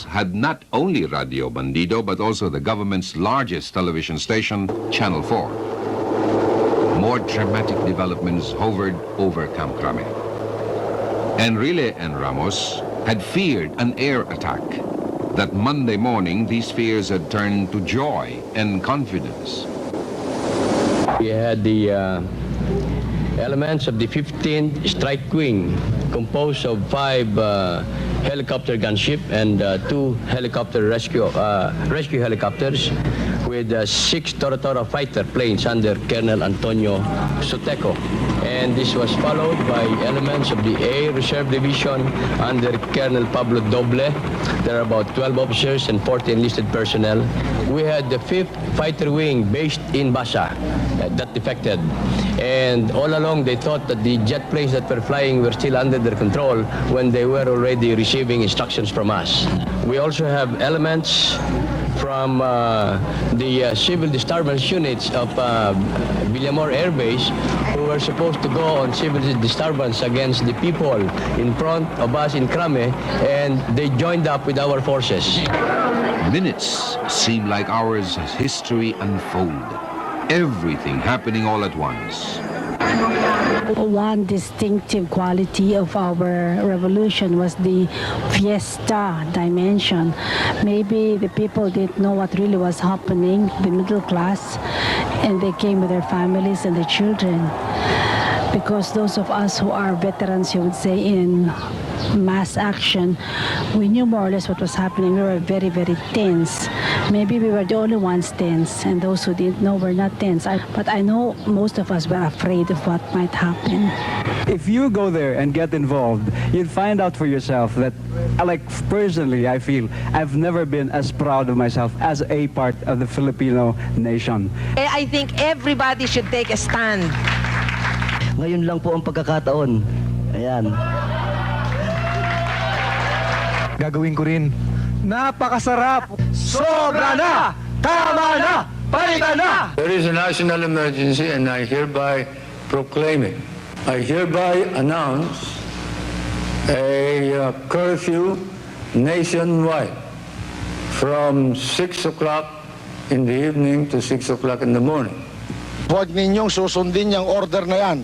had not only Radio Bandido, but also the government's largest television station, Channel 4. More dramatic developments hovered over Camp Crame. Enrile and Ramos had feared an air attack. That Monday morning, these fears had turned to joy and confidence. We had the elements of the 15th Strike Wing, composed of 5 helicopter gunship and 2 helicopter rescue helicopters, with 6 Toro fighter planes under Colonel Antonio Soteco. And this was followed by elements of the Air Reserve Division under Colonel Pablo Doble. There are about 12 officers and 40 enlisted personnel. We had the 5th Fighter Wing based in Basa that defected. And all along they thought that the jet planes that were flying were still under their control when they were already receiving instructions from us. We also have elements from the civil disturbance units of Villamor Air Base, who were supposed to go on civil disturbance against the people in front of us in Crame, and they joined up with our forces. Minutes seemed like hours as history unfolded. Everything happening all at once. One distinctive quality of our revolution was the fiesta dimension. Maybe the people didn't know what really was happening, the middle class, and they came with their families and their children. Because those of us who are veterans, you would say, in mass action, we knew more or less what was happening. We were very, very tense. Maybe we were the only ones tense, and those who didn't know were not tense. But I know most of us were afraid of what might happen. If you go there and get involved, you'll find out for yourself that, like personally, I feel I've never been as proud of myself as a part of the Filipino nation. I think everybody should take a stand. Ngayon lang po ang pagkakataon. Ayan. Gagawin ko rin. Napakasarap! Sobra na! Tama na! Palitan na! There is a national emergency and I hereby proclaim it. I hereby announce a curfew nationwide from 6 o'clock in the evening to 6 o'clock in the morning. Huwag ninyong susundin yung order na yan,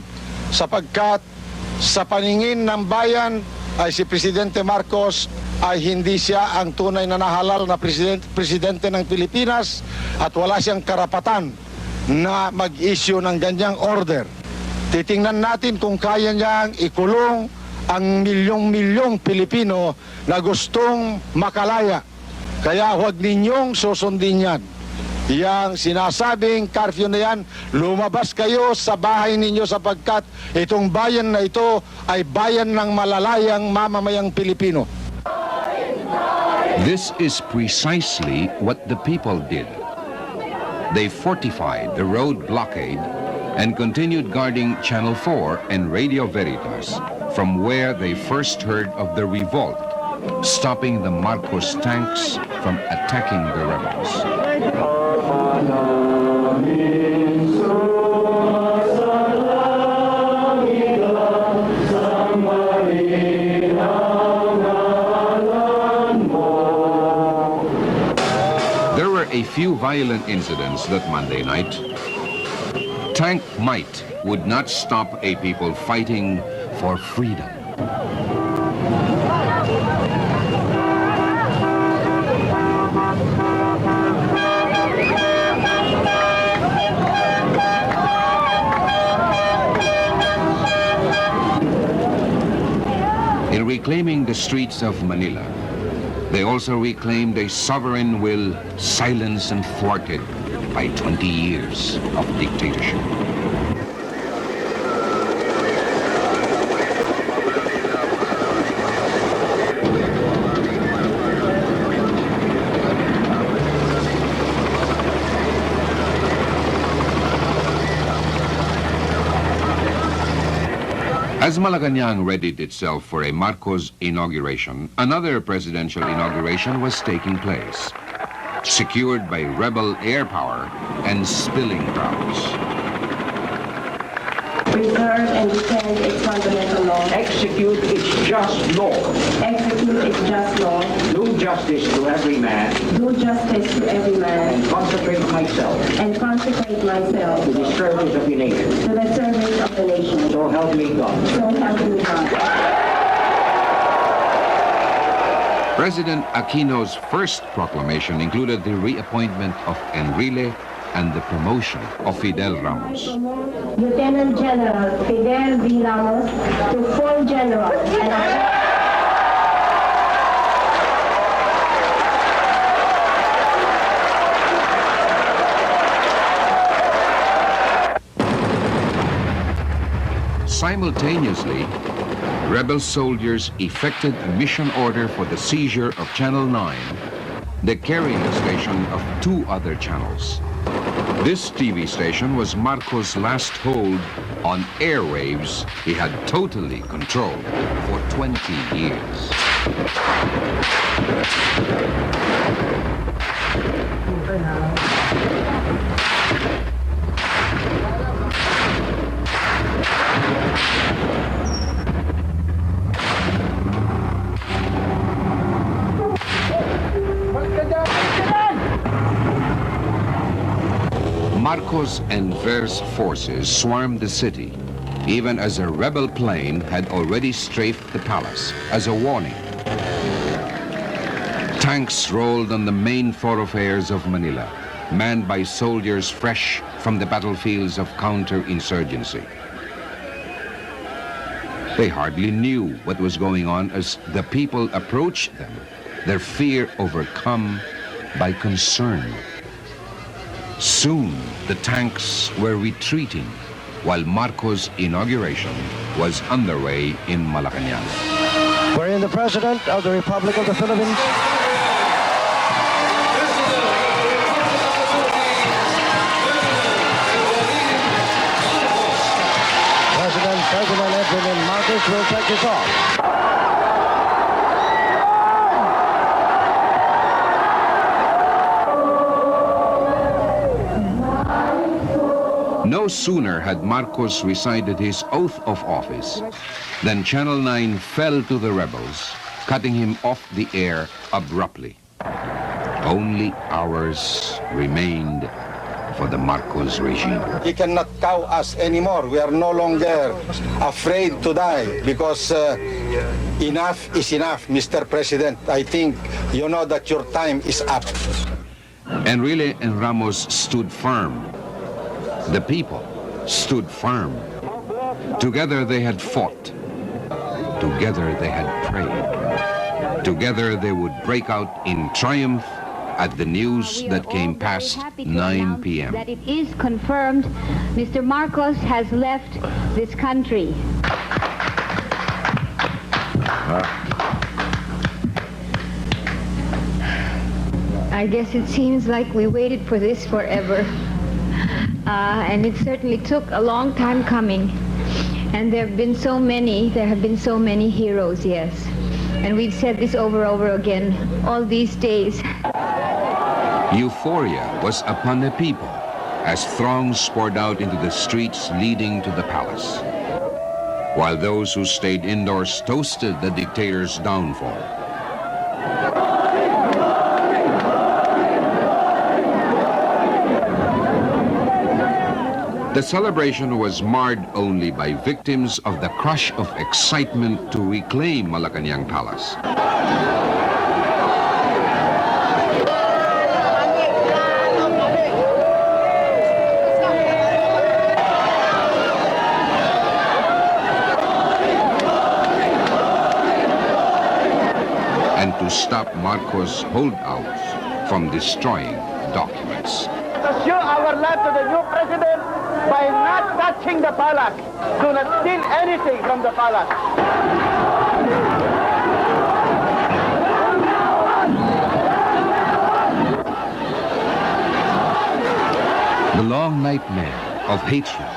sapagkat sa paningin ng bayan ay si Presidente Marcos ay hindi siya ang tunay na nahalal na presidente ng Pilipinas at wala siyang karapatan na mag-issue ng ganyang order. Titingnan natin kung kaya niyang ikulong ang milyong-milyong Pilipino na gustong makalaya. Kaya huwag ninyong susundin yan. Yang sinasabing curfew na yan, lumabas kayo sa bahay ninyo sapagkat itong bayan na ito ay bayan ng malalayang mamamayang Pilipino. This is precisely what the people did. They fortified the road blockade and continued guarding Channel 4 and Radio Veritas from where they first heard of the revolt, stopping the Marcos tanks from attacking the rebels. There were a few violent incidents that Monday night. Tank might would not stop a people fighting for freedom. In reclaiming the streets of Manila, they also reclaimed a sovereign will silenced and thwarted by 20 years of dictatorship. As Malacanang readied itself for a Marcos inauguration, another presidential inauguration was taking place, secured by rebel air power and spilling crowds. Preserve and defend its fundamental law. Execute its just law. execute a just law, Do justice to every man. do justice to every man, And consecrate myself and consecrate myself to the service of the nation. to the service of the nation. So help me God. So help me God. President Aquino's first proclamation included the reappointment of Enrile and the promotion of Fidel Ramos. Lieutenant General Fidel V. Ramos to full general and Simultaneously, rebel soldiers effected a mission order for the seizure of Channel 9, the carrying station of two other channels. This TV station was Marcos' last hold on airwaves he had totally controlled for 20 years. Marcos and Ver's forces swarmed the city, even as a rebel plane had already strafed the palace as a warning. Tanks rolled on the main thoroughfares of Manila, manned by soldiers fresh from the battlefields of counterinsurgency. They hardly knew what was going on as the people approached them, their fear overcome by concern. Soon, the tanks were retreating while Marcos' inauguration was underway in Malacanang. Wherein the President of the Republic of the Philippines President Edwin Marcos will take this off. No sooner had Marcos recited his oath of office than Channel 9 fell to the rebels, cutting him off the air abruptly. Only hours remained for the Marcos regime. He cannot cow us anymore. We are no longer afraid to die because enough is enough, Mr. President. I think you know that your time is up. Enrile and Ramos stood firm. The people stood firm. Together they had fought. Together they had prayed. Together they would break out in triumph at the news that came past 9 p.m. That it is confirmed Mr. Marcos has left this country. I guess it seems like we waited for this forever. And it certainly took a long time coming. And there have been so many heroes, yes. And we've said this over and over again all these days. Euphoria was upon the people as throngs poured out into the streets leading to the palace, while those who stayed indoors toasted the dictator's downfall. The celebration was marred only by victims of the crush of excitement to reclaim Malacanang Palace. And to stop Marcos' holdouts from destroying documents. Assure our land to the new president by not touching the palace. Do not steal anything from the palace. The long nightmare of hatred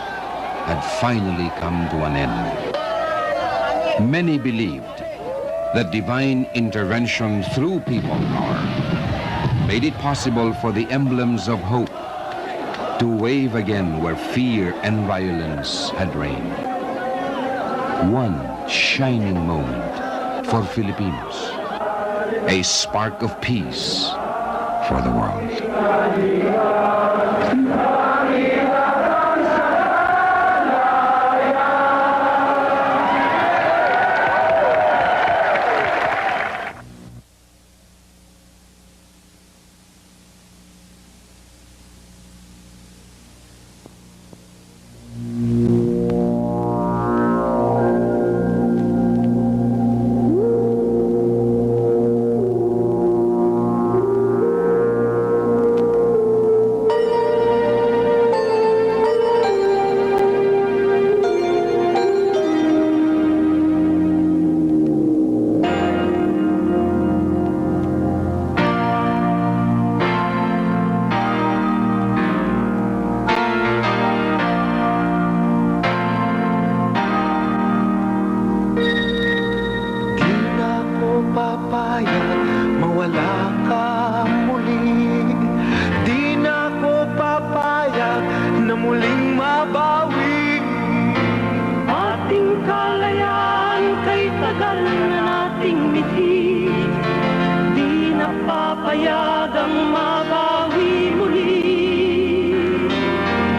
had finally come to an end. Many believed that divine intervention through people power made it possible for the emblems of hope to wave again where fear and violence had reigned. one shining moment for Filipinos, a spark of peace for the world.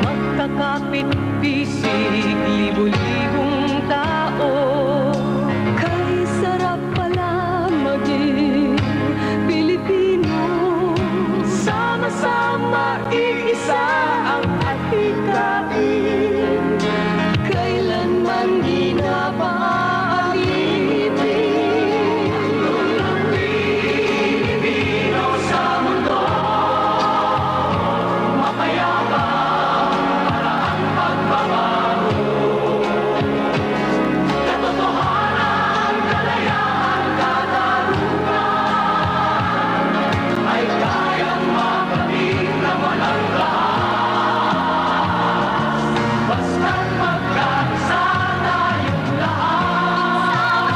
Magkakapit-bisig, libo-libong tao. Kay sarap pala maging Pilipino. Sama-sama, iisa ang atikain. Kailanman di na paalitin. Ang Pilipino sa mundo, mapayapa para ang pagbabago. Katotohanan, kalayaan, katarungan ay kayang makamit na walang lahat. Basta't magkaisa tayong lahat.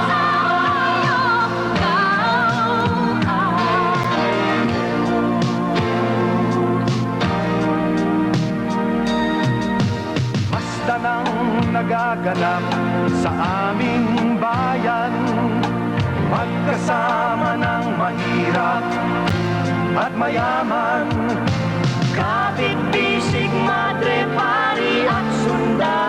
Basta nang nagaganap sa aming bayan, magkasama ng mahirap at mayaman. Kapit-bisig, madre, pari at sundalo.